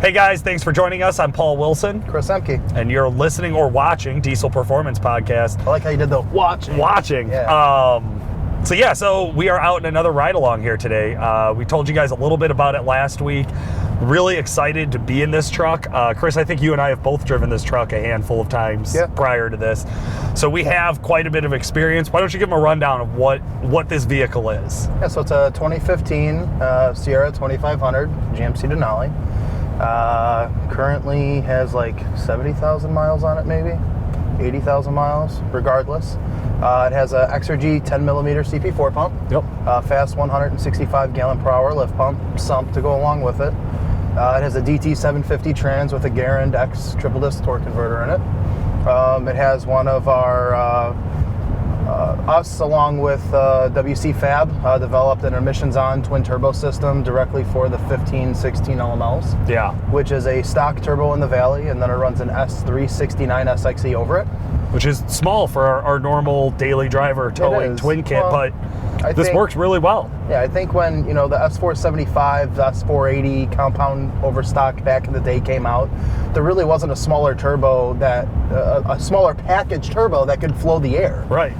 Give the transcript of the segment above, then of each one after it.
Hey guys, thanks for joining us. I'm Paul Wilson. Chris Emke. And you're listening or watching Diesel Performance Podcast. I like how you did the watching. Yeah. So we are out in another ride along here today. We told you guys a little bit about it last week. Really excited to be in this truck. Chris, I think you and I have both driven this truck a handful of times prior to this. So we have quite a bit of experience. Why don't you give them a rundown of what this vehicle is? Yeah, so it's a 2015 Sierra 2500 GMC Denali. Currently has like 70,000 miles on it, maybe 80,000 miles, regardless. It has a XRG 10mm CP4 pump. Yep. Fast 165 gallon per hour lift pump, sump to go along with it. It has a DT 750 trans with a Garand X triple disc torque converter in it. It has one of our us, along with WC Fab, developed an emissions-on twin turbo system directly for the 15-16 LMLs. Yeah. Which is a stock turbo in the Valley, and then it runs an S369 SXE over it. Which is small for our normal daily driver towing twin kit, but this works really well. Yeah, I think when the S475, the S480 compound overstock back in the day came out, there really wasn't a smaller turbo a smaller package turbo that could flow the air. Right.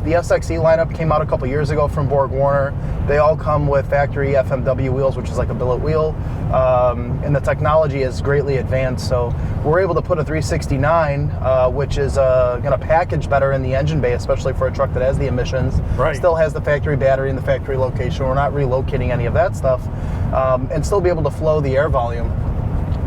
The SXE lineup came out a couple years ago from Borg Warner. They all come with factory FMW wheels, which is like a billet wheel, and the technology is greatly advanced. So we're able to put a 369, which is going to package better in the engine bay, especially for a truck that has the emissions. Right. Still has the factory battery in the factory location. We're not relocating any of that stuff, and still be able to flow the air volume.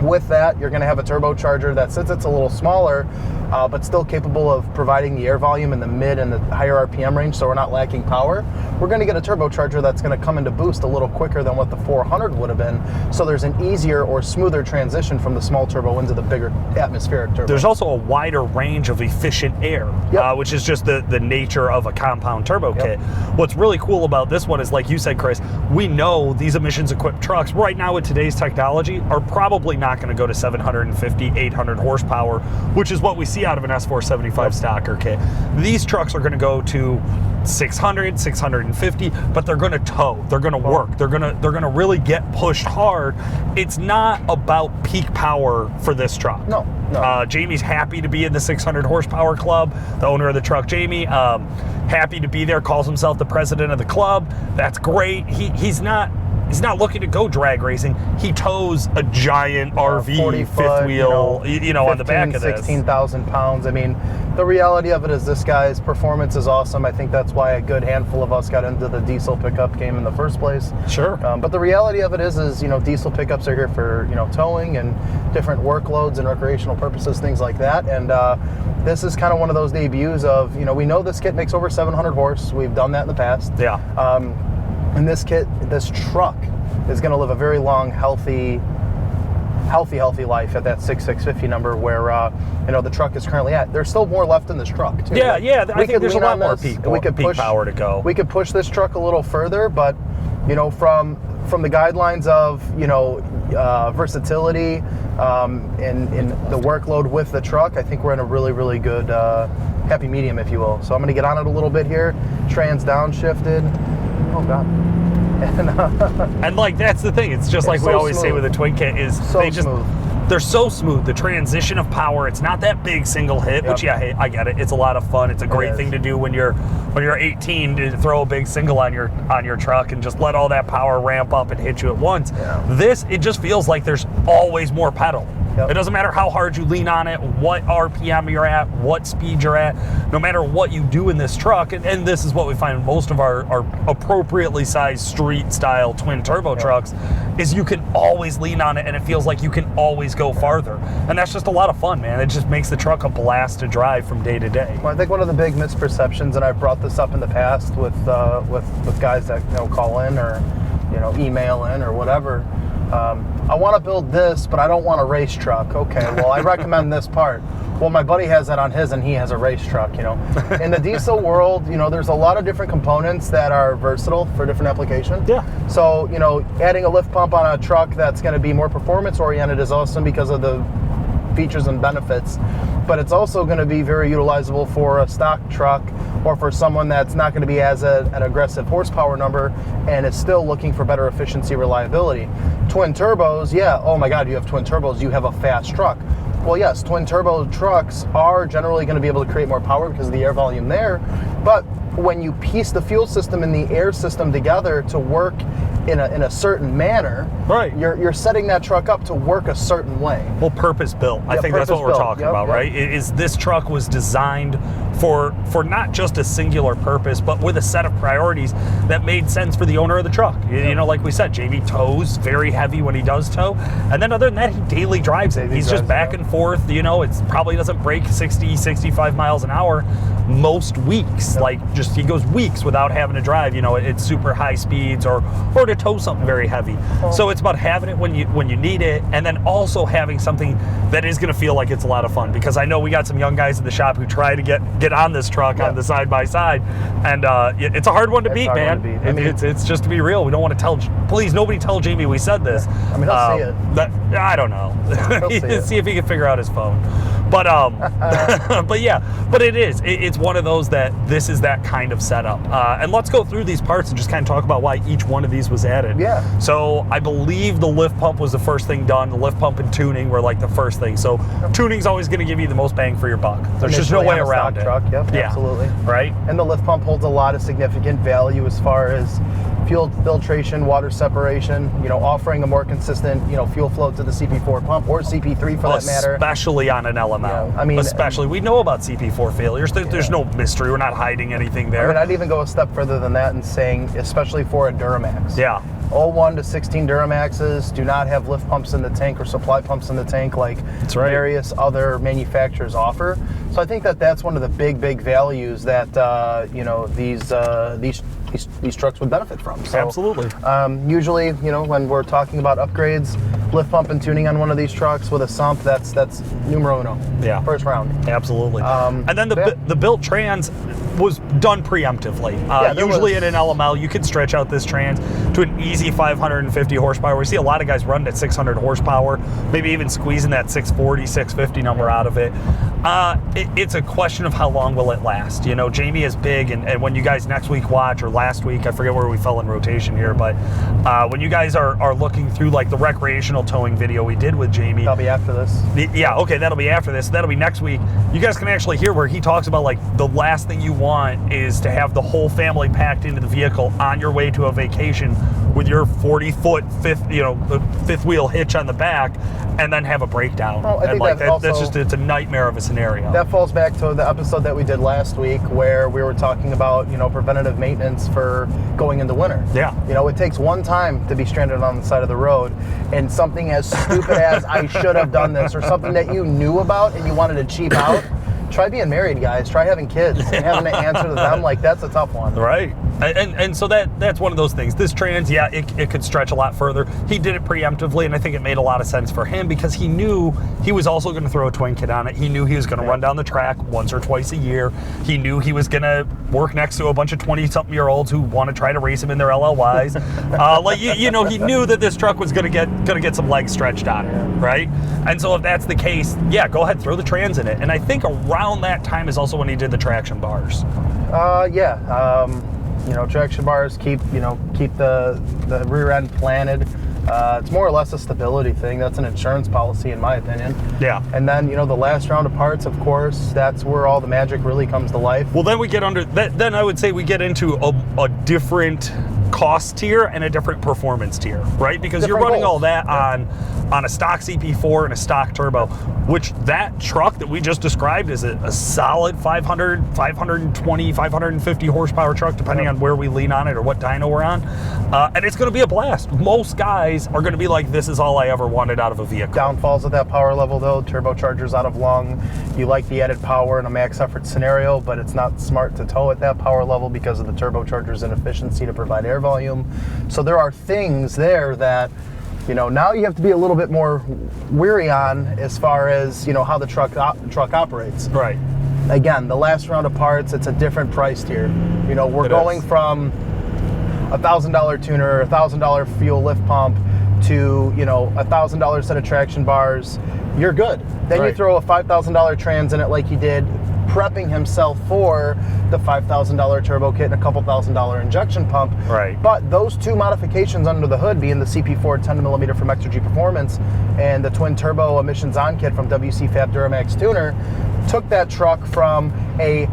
With that, you're going to have a turbocharger that, since it's a little smaller, but still capable of providing the air volume in the mid and the higher RPM range, so we're not lacking power. We're going to get a turbocharger that's going to come into boost a little quicker than what the 400 would have been, so there's an easier or smoother transition from the small turbo into the bigger atmospheric turbo. There's also a wider range of efficient air, which is just the nature of a compound turbo kit. What's really cool about this one is, like you said, Chris, we know these emissions-equipped trucks, right now with today's technology, are probably not going to go to 750, 800 horsepower, which is what we see out of an S475 stocker kit. These trucks are going to go to 600, 650, but they're going to tow. They're going to work. They're going to really get pushed hard. It's not about peak power for this truck. No. Jamie's happy to be in the 600 horsepower club. The owner of the truck, Jamie, happy to be there. Calls himself the president of the club. That's great. He's not looking to go drag racing. He tows a giant RV 40 fifth wheel, 15, on the back of this. 16,000 pounds. I mean, the reality of it is this guy's performance is awesome. I think that's why a good handful of us got into the diesel pickup game in the first place. Sure. But the reality of it is diesel pickups are here for, towing and different workloads and recreational purposes, things like that. And this is kind of one of those debuts of, we know this kit makes over 700 horse. We've done that in the past. Yeah. And this truck is going to live a very long, healthy life at that 6,650 number where, the truck is currently at. There's still more left in this truck, too. Yeah. I think there's a lot more peak power to go. We could push this truck a little further, but, from the guidelines of, versatility in the workload with the truck, I think we're in a really, really good happy medium, if you will. So I'm going to get on it a little bit here. Trans downshifted. Oh, God. And that's the thing. It's just like we always say with a twin kit is they're so smooth. The transition of power, it's not that big single hit, which hey, I get it. It's a lot of fun. It's a great thing to do when you're 18 to throw a big single on your truck and just let all that power ramp up and hit you at once. This, it just feels like there's always more pedal. It doesn't matter how hard you lean on it, what RPM you're at, what speed you're at, no matter what you do in this truck, and this is what we find in most of our appropriately sized street-style twin-turbo trucks, is you can always lean on it, and it feels like you can always go farther. And that's just a lot of fun, man. It just makes the truck a blast to drive from day to day. Well, I think one of the big misperceptions, and I've brought this up in the past with guys that call in or email in or whatever, I want to build this, but I don't want a race truck. Okay, well, I recommend this part. Well, my buddy has that on his, and he has a race truck, In the diesel world, there's a lot of different components that are versatile for different applications. Yeah. So, adding a lift pump on a truck that's going to be more performance-oriented is awesome because of the features and benefits, but it's also going to be very utilizable for a stock truck or for someone that's not going to be as an aggressive horsepower number and is still looking for better efficiency, reliability. Twin turbos, yeah, oh my God, you have twin turbos, you have a fast truck. Well, yes, twin turbo trucks are generally going to be able to create more power because of the air volume there, but when you piece the fuel system and the air system together to work in a certain manner, right, you're setting that truck up to work a certain way. Well, purpose built. I think that's what we're talking about, right? Is this truck was designed for not just a singular purpose, but with a set of priorities that made sense for the owner of the truck. You know, like we said, Jamie tows very heavy when he does tow, and then other than that, he daily drives it. He's just back and forth. You know, it's probably doesn't break 60, 65 miles an hour most weeks. Like just he goes weeks without having to drive. You know, it's super high speeds or to tow something very heavy. So it's about having it when you need it, and then also having something that is going to feel like it's a lot of fun. Because I know we got some young guys in the shop who try to get on this truck on the side by side, and it's a hard one to beat, man. I mean, it's just to be real. We don't want to tell. Please, nobody tell Jamie we said this. I mean, he'll see it. I don't know. See if he can figure out his phone. But but yeah, but it's one of those that this is that kind of setup. And let's go through these parts and just kind of talk about why each one of these was added. Yeah. So I believe the lift pump was the first thing done. The lift pump and tuning were like the first thing. So tuning's always going to give you the most bang for your buck. There's just no way around it. Truck. Yep, yeah, absolutely. Right. And the lift pump holds a lot of significant value as far as fuel filtration, water separation, you know, offering a more consistent, you know, fuel flow to the CP4 pump or CP3 for that matter. Especially on an LML. Yeah, I mean, especially, we know about CP4 failures. There's no mystery. We're not hiding anything there. I mean, I'd even go a step further than that and saying, especially for a Duramax. Yeah. 01 to 16 Duramaxes do not have lift pumps in the tank or supply pumps in the tank like various other manufacturers offer. So I think that's one of the big values that you know these trucks would benefit from. So, absolutely. Usually, you know, when we're talking about upgrades, lift pump and tuning on one of these trucks with a sump, that's numero uno. Yeah. First round. Absolutely. And then the built trans was done preemptively. Usually in an LML, you could stretch out this trans to an easy 550 horsepower. We see a lot of guys running at 600 horsepower, maybe even squeezing that 640, 650 number out of it. It's a question of how long will it last. You know, Jamie is big, and when you guys next week watch, or last week, I forget where we fell in rotation here, but when you guys are looking through like the recreational towing video we did with Jamie. That'll be after this. That'll be after this. That'll be next week. You guys can actually hear where he talks about like the last thing you want is to have the whole family packed into the vehicle on your way to a vacation with your 40-foot fifth wheel hitch on the back, and then have a breakdown. Well, I think that's just it's a nightmare of a scenario. That falls back to the episode that we did last week where we were talking about, you know, preventative maintenance for going into winter. Yeah. You know, it takes one time to be stranded on the side of the road, and something as stupid as I should have done this, or something that you knew about and you wanted to cheap out. Try being married, guys. Try having kids and having to answer to them. Like, that's a tough one. Right. And so that's one of those things. This trans, it could stretch a lot further. He did it preemptively, and I think it made a lot of sense for him because he knew he was also going to throw a twin kit on it. He knew he was going to run down the track once or twice a year. He knew he was going to work next to a bunch of 20-something-year-olds who want to try to race him in their LLYs. You know, he knew that this truck was going to get some legs stretched on it, right? And so if that's the case, go ahead, throw the trans in it. And I think around that time is also when he did the traction bars. You know, traction bars keep the rear end planted. It's more or less a stability thing. That's an insurance policy, in my opinion. Yeah. And then, you know, the last round of parts, of course, that's where all the magic really comes to life. Well, then we get under that. Then I would say we get into a different cost tier and a different performance tier, right? Because different you're running goals. All that on a stock CP4 and a stock turbo, which that truck that we just described is a solid 500, 520, 550 horsepower truck, depending on where we lean on it or what dyno we're on. And it's going to be a blast. Most guys are going to be like, this is all I ever wanted out of a vehicle. Downfalls at that power level, though, turbochargers out of lung. You like the added power in a max effort scenario, but it's not smart to tow at that power level because of the turbocharger's inefficiency to provide air volume. So there are things there that, you know, now you have to be a little bit more weary on as far as, you know, how the truck operates. Right. Again, the last round of parts, it's a different price tier. You know, we're going from $1,000 tuner, $1,000 fuel lift pump to, you know, $1,000 set of traction bars, you're good. Then you throw a $5,000 trans in it like he did, prepping himself for the $5,000 turbo kit and a couple $1,000 injection pump. Right. But those two modifications under the hood, being the CP4 10mm from Exergy Performance and the twin turbo emissions on kit from WC Fab Duramax Tuner, took that truck from a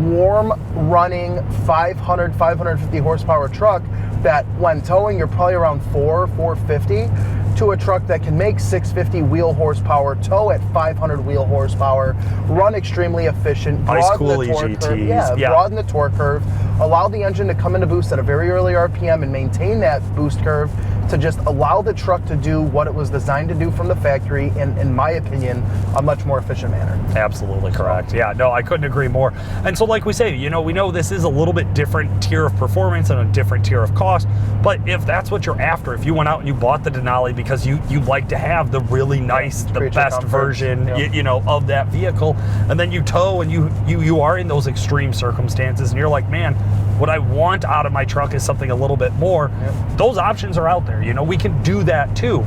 warm running 550 horsepower truck that when towing you're probably around 450 to a truck that can make 650 wheel horsepower, tow at 500 wheel horsepower, run extremely efficient, broaden the torque curve, broaden the torque curve, allow the engine to come into boost at a very early RPM and maintain that boost curve to just allow the truck to do what it was designed to do from the factory in my opinion, a much more efficient manner. Absolutely correct. Yeah, no, I couldn't agree more. And so like we say, you know, we know this is a little bit different tier of performance and a different tier of cost, but if that's what you're after, if you went out and you bought the Denali because you like to have the really nice, the best version, you know, of that vehicle, and then you tow and you are in those extreme circumstances and you're like, man, what I want out of my truck is something a little bit more. Those options are out there. You know, we can do that too.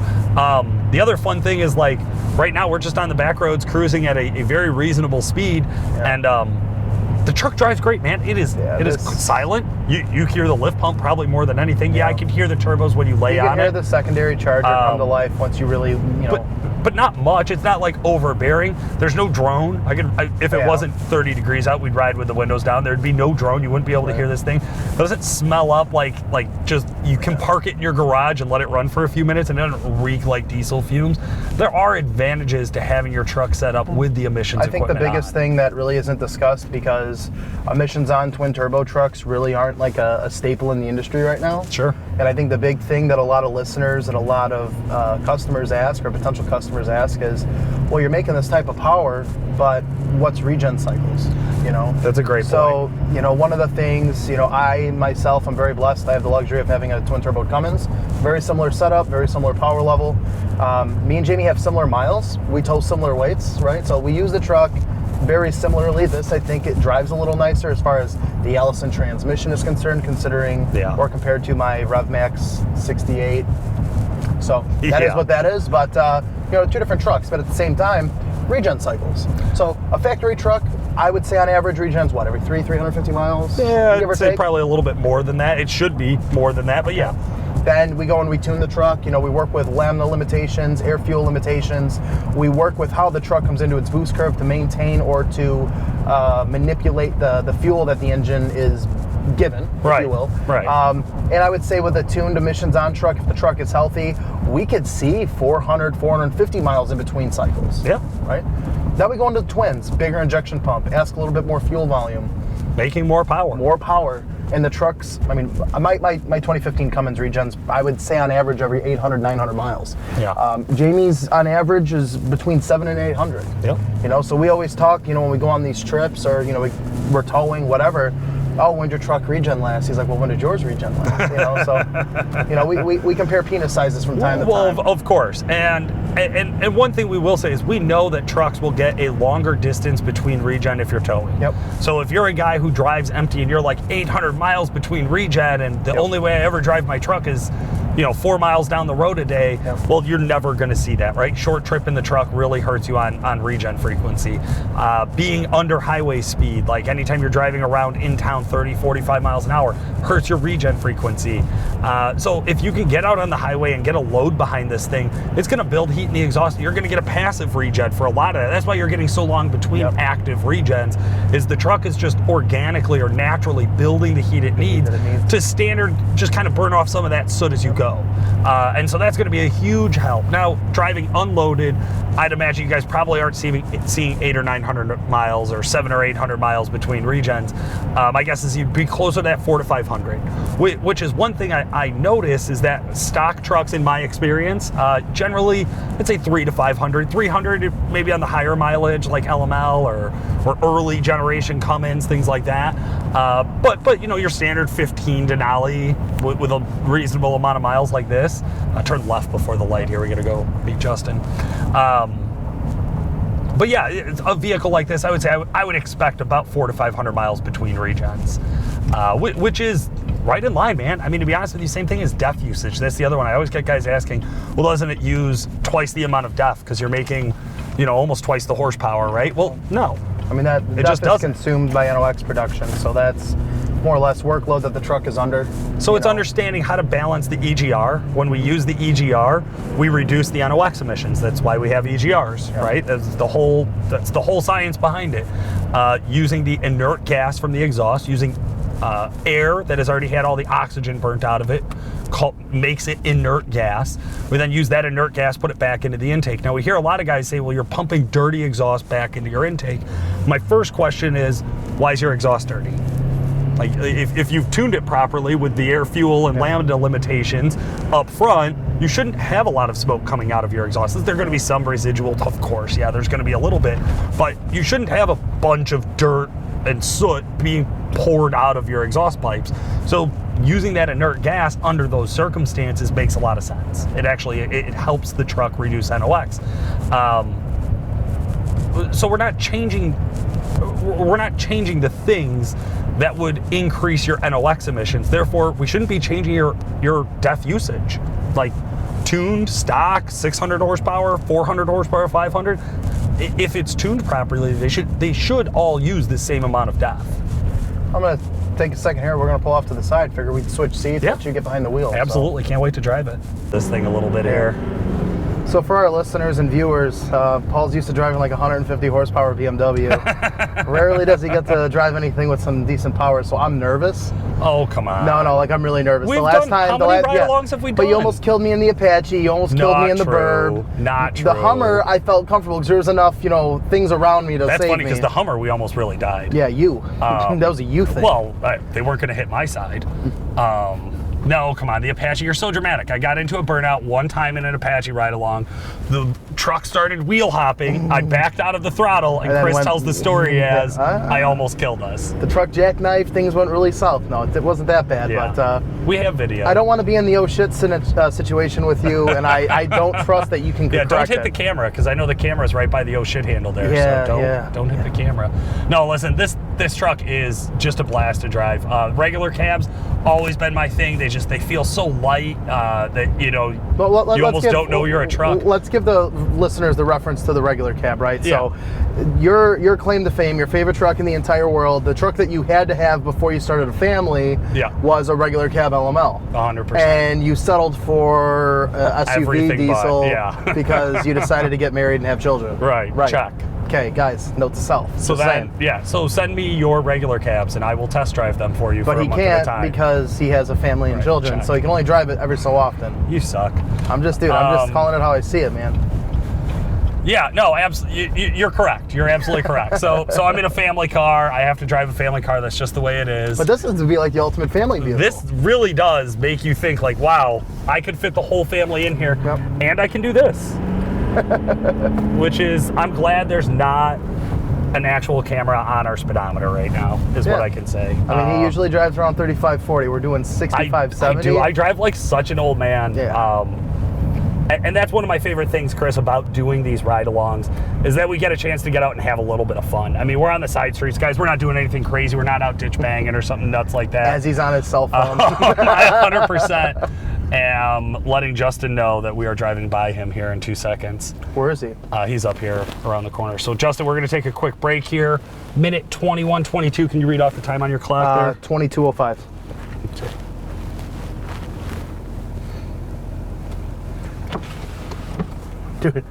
The other fun thing is, like, right now we're just on the back roads cruising at a very reasonable speed, and the truck drives great, man. It is silent. You hear the lift pump probably more than anything. Yeah, I can hear the turbos when you lay on it. You can hear the secondary charger come to life once you really, you know. But not much. It's not like overbearing. There's no drone. If it wasn't 30 degrees out, we'd ride with the windows down. There'd be no drone. You wouldn't be able to hear this thing. It doesn't smell up like just, you can park it in your garage and let it run for a few minutes and it doesn't reek like diesel fumes. There are advantages to having your truck set up with the emissions equipment. I think the biggest thing that really isn't discussed, because emissions on twin turbo trucks really aren't like a staple in the industry right now. Sure. And I think the big thing that a lot of listeners and a lot of customers ask, or potential customers ask, is, well, you're making this type of power, but what's regen cycles? You know, that's a great point. So, you know, one of the things, you know, I myself, I'm very blessed. I have the luxury of having a twin turbo Cummins, very similar setup, very similar power level. Me and Jamie have similar miles. We tow similar weights, right? So we use the truck very similarly. This, I think, it drives a little nicer as far as the Allison transmission is concerned, considering or compared to my RevMax 68. So that is what that is. But you know, two different trucks, but at the same time, regen cycles. So a factory truck, I would say on average regens what, every 350 miles? Yeah, I'd say probably a little bit more than that. It should be more than that, but yeah. Then we go and we tune the truck. You know, we work with lambda limitations, air fuel limitations. We work with how the truck comes into its boost curve to maintain or to manipulate the fuel that the engine is given, if you will. And I would say with a tuned emissions on truck, if the truck is healthy, we could see 400, 450 miles in between cycles. Yeah. Right? Then we go into the twins, bigger injection pump, ask a little bit more fuel volume. Making more power. More power. And the trucks, I mean, my 2015 Cummins regens, I would say on average every 800, 900 miles. Yeah. Jamie's on average is between 700 and 800. Yep. You know, so we always talk, you know, when we go on these trips or, you know, we're towing, whatever. Oh, when did your truck regen last? He's like, well, when did yours regen last? You know, so, you know, we compare penis sizes from time to time. Well, of course. And one thing we will say is we know that trucks will get a longer distance between regen if you're towing. Yep. So if you're a guy who drives empty and you're like 800 miles between regen and the only way I ever drive my truck is, you know, 4 miles down the road a day, well, you're never going to see that, right? Short trip in the truck really hurts you on regen frequency. Being under highway speed, like anytime you're driving around in town 30, 45 miles an hour, hurts your regen frequency. So if you can get out on the highway and get a load behind this thing, it's going to build heat in the exhaust. You're going to get a passive regen for a lot of that. That's why you're getting so long between active regens, is the truck is just organically or naturally building the heat it needs to standard, just kind of burn off some of that soot as you go. And so that's going to be a huge help. Now, driving unloaded, I'd imagine you guys probably aren't seeing 800 or 900 miles or 700 or 800 miles between regens. My guess is you'd be closer to that 400 to 500, which is one thing I notice is that stock trucks, in my experience, generally, I'd say 300 to 500, 300 maybe on the higher mileage like LML or early generation Cummins, things like that. But you know, your standard 15 Denali with a reasonable amount of miles like this. Turn left before the light here. We're gonna go meet Justin. But yeah, a vehicle like this, I would say I would expect about 400 to 500 miles between regens, which is right in line, man. I mean, to be honest with you, same thing as DEF usage. That's the other one. I always get guys asking, well, doesn't it use twice the amount of DEF because you're making, you know, almost twice the horsepower, right? Well, no. I mean, that it just is consumed by NOx production, so that's more or less workload that the truck is under. So it's understanding how to balance the EGR. When we use the EGR, we reduce the NOx emissions. That's why we have EGRs, right? That's the whole science behind it. Using the inert gas from the exhaust, using air that has already had all the oxygen burnt out of it, makes it inert gas. We then use that inert gas, put it back into the intake. Now we hear a lot of guys say, well, you're pumping dirty exhaust back into your intake. My first question is, why is your exhaust dirty? Like, if you've tuned it properly with the air, fuel, and lambda limitations up front, you shouldn't have a lot of smoke coming out of your exhaust. There's going to be some residual, of course, yeah, there's going to be a little bit, but you shouldn't have a bunch of dirt and soot being poured out of your exhaust pipes. So using that inert gas under those circumstances makes a lot of sense. It helps the truck reduce NOx. So we're not changing the things that would increase your NOx emissions. Therefore, we shouldn't be changing your DEF usage. Like tuned, stock, 600 horsepower, 400 horsepower, 500. If it's tuned properly, they should all use the same amount of DEF. I'm gonna take a second here. We're gonna pull off to the side. Figure we'd switch seats, let you get behind the wheel. Absolutely, Can't wait to drive it. This thing a little bit here. So for our listeners and viewers, Paul's used to driving like 150 horsepower BMW. Rarely does he get to drive anything with some decent power, so I'm nervous. Oh, come on. No, like I'm really nervous. We've done, how many ride-alongs have we done? But you almost killed me in the Apache, you almost killed me in the Burb. Not true. The Hummer, I felt comfortable because there was enough, things around me to save me. That's funny because the Hummer, we almost really died. Yeah, you. That was a you thing. Well, they weren't going to hit my side. No, come on, the Apache, you're so dramatic. I got into a burnout one time in an Apache ride-along. The truck started wheel hopping. I backed out of the throttle, and Chris tells the story as I almost killed us. The truck jackknifed, things went really south. No, it wasn't that bad, but... we have video. I don't want to be in the oh shit situation with you, and I don't trust that you can correct don't hit the camera, because I know the camera's right by the oh shit handle there, so don't hit the camera. No, listen, this truck is just a blast to drive. Regular cabs, always been my thing. They feel so light that you almost don't know you're a truck. Let's give the listeners the reference to the regular cab, right? Yeah. So your claim to fame, your favorite truck in the entire world, the truck that you had to have before you started a family was a regular cab LML. 100%. And you settled for SUV everything diesel because you decided to get married and have children. Right. Check. Okay, guys, note to self. So so send me your regular cabs and I will test drive them for you for a month at a time. But he can't because he has a family and children, so he can only drive it every so often. You suck. I'm just calling it how I see it, man. Yeah, no, absolutely. You're correct. You're absolutely correct. So I'm in a family car. I have to drive a family car. That's just the way it is. But this is to be like the ultimate family vehicle. This really does make you think like, wow, I could fit the whole family in here, and I can do this. Which is, I'm glad there's not an actual camera on our speedometer right now, is what I can say. I mean, he usually drives around 35, 40. We're doing 65, 70. I do. I drive like such an old man. Yeah. And that's one of my favorite things, Chris, about doing these ride-alongs, is that we get a chance to get out and have a little bit of fun. I mean, we're on the side streets, guys. We're not doing anything crazy. We're not out ditch banging or something nuts like that. As he's on his cell phone. I 100% am letting Justin know that we are driving by him here in 2 seconds. Where is he? He's up here around the corner. So, Justin, we're going to take a quick break here. Minute 21:22. Can you read off the time on your clock there? 22:05. Okay. Dude,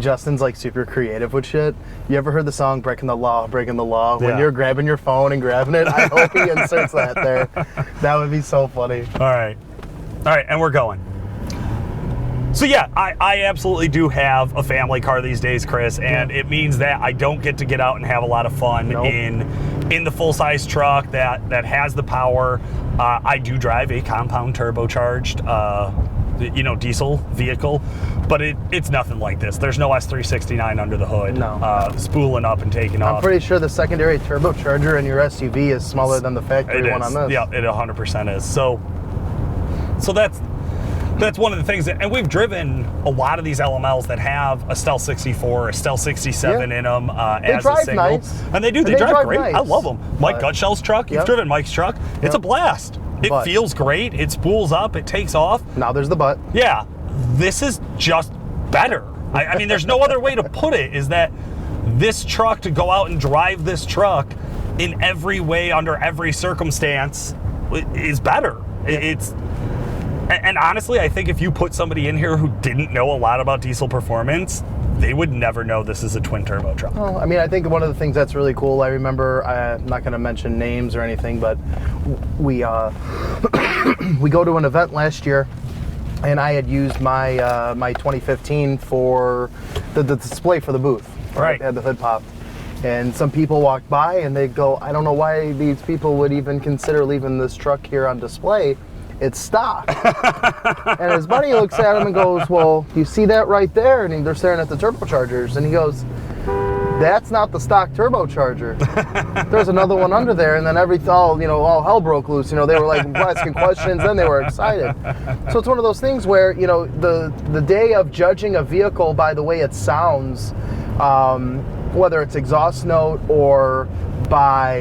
Justin's like super creative with shit. You ever heard the song Breaking the Law, Breaking the Law? When you're grabbing your phone and grabbing it, I hope he inserts that there. That would be so funny. All right, and we're going. So yeah, I absolutely do have a family car these days, Chris, and it means that I don't get to get out and have a lot of fun in the full-size truck that has the power. I do drive a compound turbocharged diesel vehicle, but it's nothing like this. There's no S369 under the hood, spooling up and taking off. I'm pretty sure the secondary turbocharger in your SUV is smaller than the factory one on this. Yeah, it 100% is. So that's one of the things and we've driven a lot of these LMLs that have a Stealth 64 or a Stealth 67 in them as a single. Nice. And they do. They drive great. Nice. I love them. Mike Gutshell's truck. You've driven Mike's truck. It's a blast. It feels great. It spools up. It takes off. Now there's the but. Yeah, this is just better. I mean, there's no other way to put it, is that this truck, to go out and drive this truck in every way, under every circumstance, is better. And honestly, I think if you put somebody in here who didn't know a lot about diesel performance, they would never know this is a twin turbo truck. Well, I mean, I think one of the things that's really cool, I remember, I'm not going to mention names or anything, but we we go to an event last year, and I had used my my 2015 for the display for the booth. Right. It had the hood pop. And some people walked by and they go, I don't know why these people would even consider leaving this truck here on display. It's stock. And his buddy looks at him and goes, well, you see that right there? And they're staring at the turbochargers. And he goes, that's not the stock turbocharger. There's another one under there. And then all hell broke loose. They were like asking questions, then they were excited. So it's one of those things where, the day of judging a vehicle by the way it sounds, whether it's exhaust note or by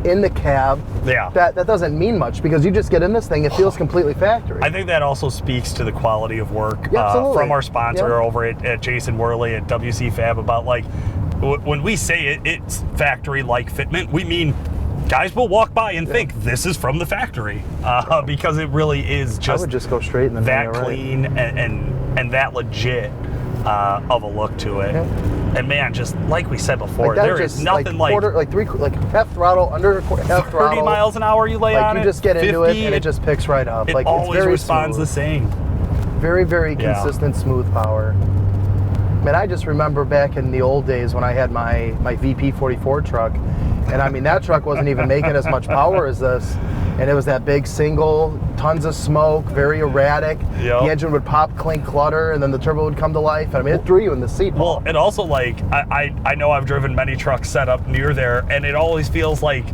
in the cab, that doesn't mean much, because you just get in this thing, it feels completely factory. I think that also speaks to the quality of work from our sponsor over at Jason Worley at WC Fab, about like, when we say it's factory-like fitment, we mean guys will walk by and think this is from the factory, because it really is just, I would just go straight in the that clean and that legit of a look to it. And man, just like we said before, there is nothing like half throttle, under half throttle. 30 miles an hour you lay on it. You just get into it and it just picks right up. It always it's very responds smooth. the same. Very, very consistent, smooth power. Man, I just remember back in the old days when I had my VP44 truck, and I mean, that truck wasn't even making as much power as this. And it was that big single, tons of smoke, very erratic. The engine would pop, clink, clutter, and then the turbo would come to life. And I mean, it threw you in the seat. Well, and also, like, I know I've driven many trucks set up near there, and it always feels like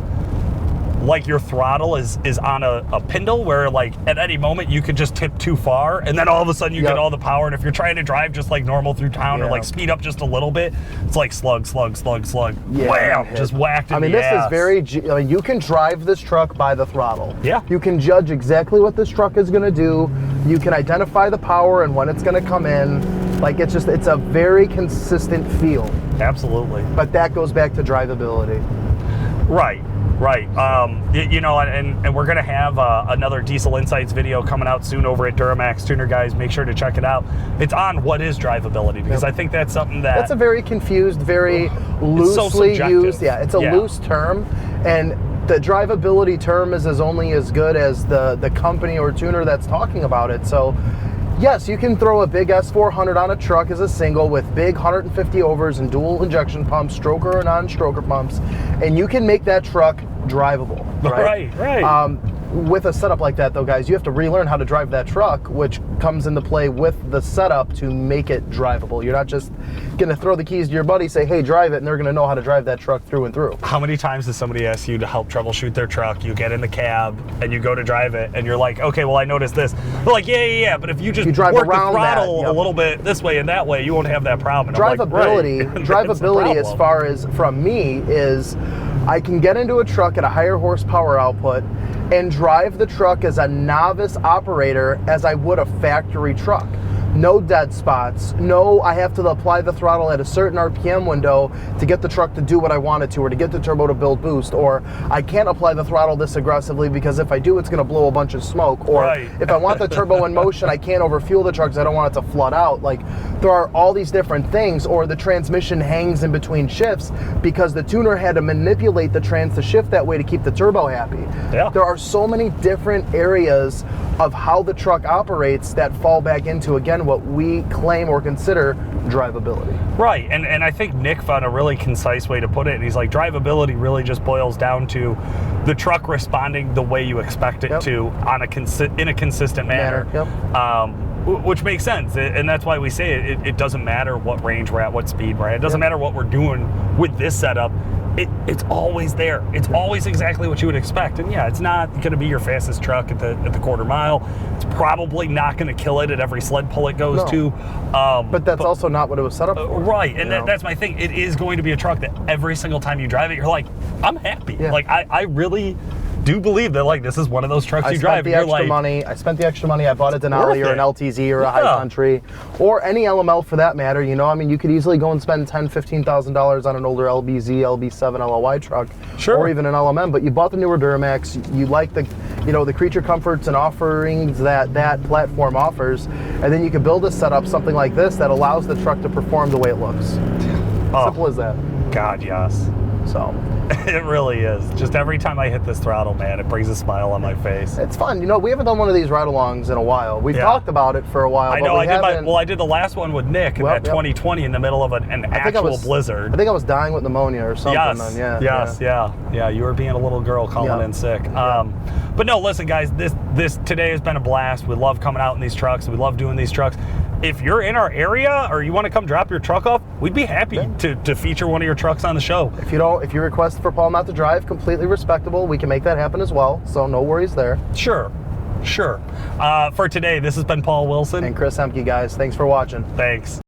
your throttle is on a pindle, where like at any moment you could just tip too far, and then all of a sudden you get all the power. And if you're trying to drive just like normal through town, or like speed up just a little bit, it's like slug, wham, just whacked in the ass. This is very, you can drive this truck by the throttle. Yeah. You can judge exactly what this truck is going to do. You can identify the power and when it's going to come in. Like, it's a very consistent feel. Absolutely. But that goes back to drivability. Right. And we're going to have another Diesel Insights video coming out soon over at Duramax Tuner, guys. Make sure to check it out. It's on what is drivability, because I think that's something that's a very confused, very loosely used. Yeah, it's a loose term, and the drivability term is only as good as the company or tuner that's talking about it. So yes, you can throw a big S400 on a truck as a single with big 150 overs and dual injection pumps, stroker or non-stroker pumps, and you can make that truck drivable. Right. With a setup like that, though, guys, you have to relearn how to drive that truck, which comes into play with the setup to make it drivable. You're not just going to throw the keys to your buddy, say, hey, drive it, and they're going to know how to drive that truck through and through. How many times does somebody ask you to help troubleshoot their truck? You get in the cab, and you go to drive it, and you're like, okay, well, I noticed this. They're like, yeah, but if you just drive work around the throttle a little bit this way and that way, you won't have that problem. And drivability as far as from me is, I can get into a truck at a higher horsepower output and drive the truck as a novice operator as I would a factory truck. No dead spots. No, I have to apply the throttle at a certain RPM window to get the truck to do what I want it to, or to get the turbo to build boost, or I can't apply the throttle this aggressively because if I do, it's going to blow a bunch of smoke. Or if I want the turbo in motion, I can't overfuel the truck because I don't want it to flood out. Like, there are all these different things. Or the transmission hangs in between shifts because the tuner had to manipulate the trans to shift that way to keep the turbo happy. There are so many different areas of how the truck operates that fall back into, again, what we claim or consider drivability. Right, and I think Nick found a really concise way to put it, and he's like, drivability really just boils down to the truck responding the way you expect it to on in a consistent manner. Which makes sense, and that's why we say it doesn't matter what range we're at, what speed we're at. It doesn't matter what we're doing with this setup. It's always there. It's always exactly what you would expect. And yeah, it's not going to be your fastest truck at the quarter mile. It's probably not going to kill it at every sled pull it goes to. But that's also not what it was set up for. Right, and that's my thing. It is going to be a truck that every single time you drive it, you're like, I'm happy. Like, I really do believe that like this is one of those trucks you drive. I spent the extra money. I bought a Denali or an LTZ or a High Country or any LML for that matter. You know, I mean, you could easily go and spend $10,000, $15,000 on an older LBZ, LB7, LLY truck, or even an LMM. But you bought the newer Duramax. You like the, you know, the creature comforts and offerings that that platform offers, and then you could build a setup, something like this, that allows the truck to perform the way it looks. Simple as that. God, yes. So it really is. Just every time I hit this throttle, man, it brings a smile on my face. It's fun. You know, we haven't done one of these ride-alongs in a while. We've talked about it for a while. I know. I did the last one with Nick in that 2020 in the middle of an actual blizzard. I think I was dying with pneumonia or something. Yes. Then. Yeah. You were being a little girl calling in sick. But no, listen, guys. This today has been a blast. We love coming out in these trucks. We love doing these trucks. If you're in our area or you want to come drop your truck off, we'd be happy to feature one of your trucks on the show. If you request for Paul not to drive, completely respectable. We can make that happen as well. So no worries there. Sure. For today, this has been Paul Wilson and Chris Hemke, guys. Thanks for watching. Thanks.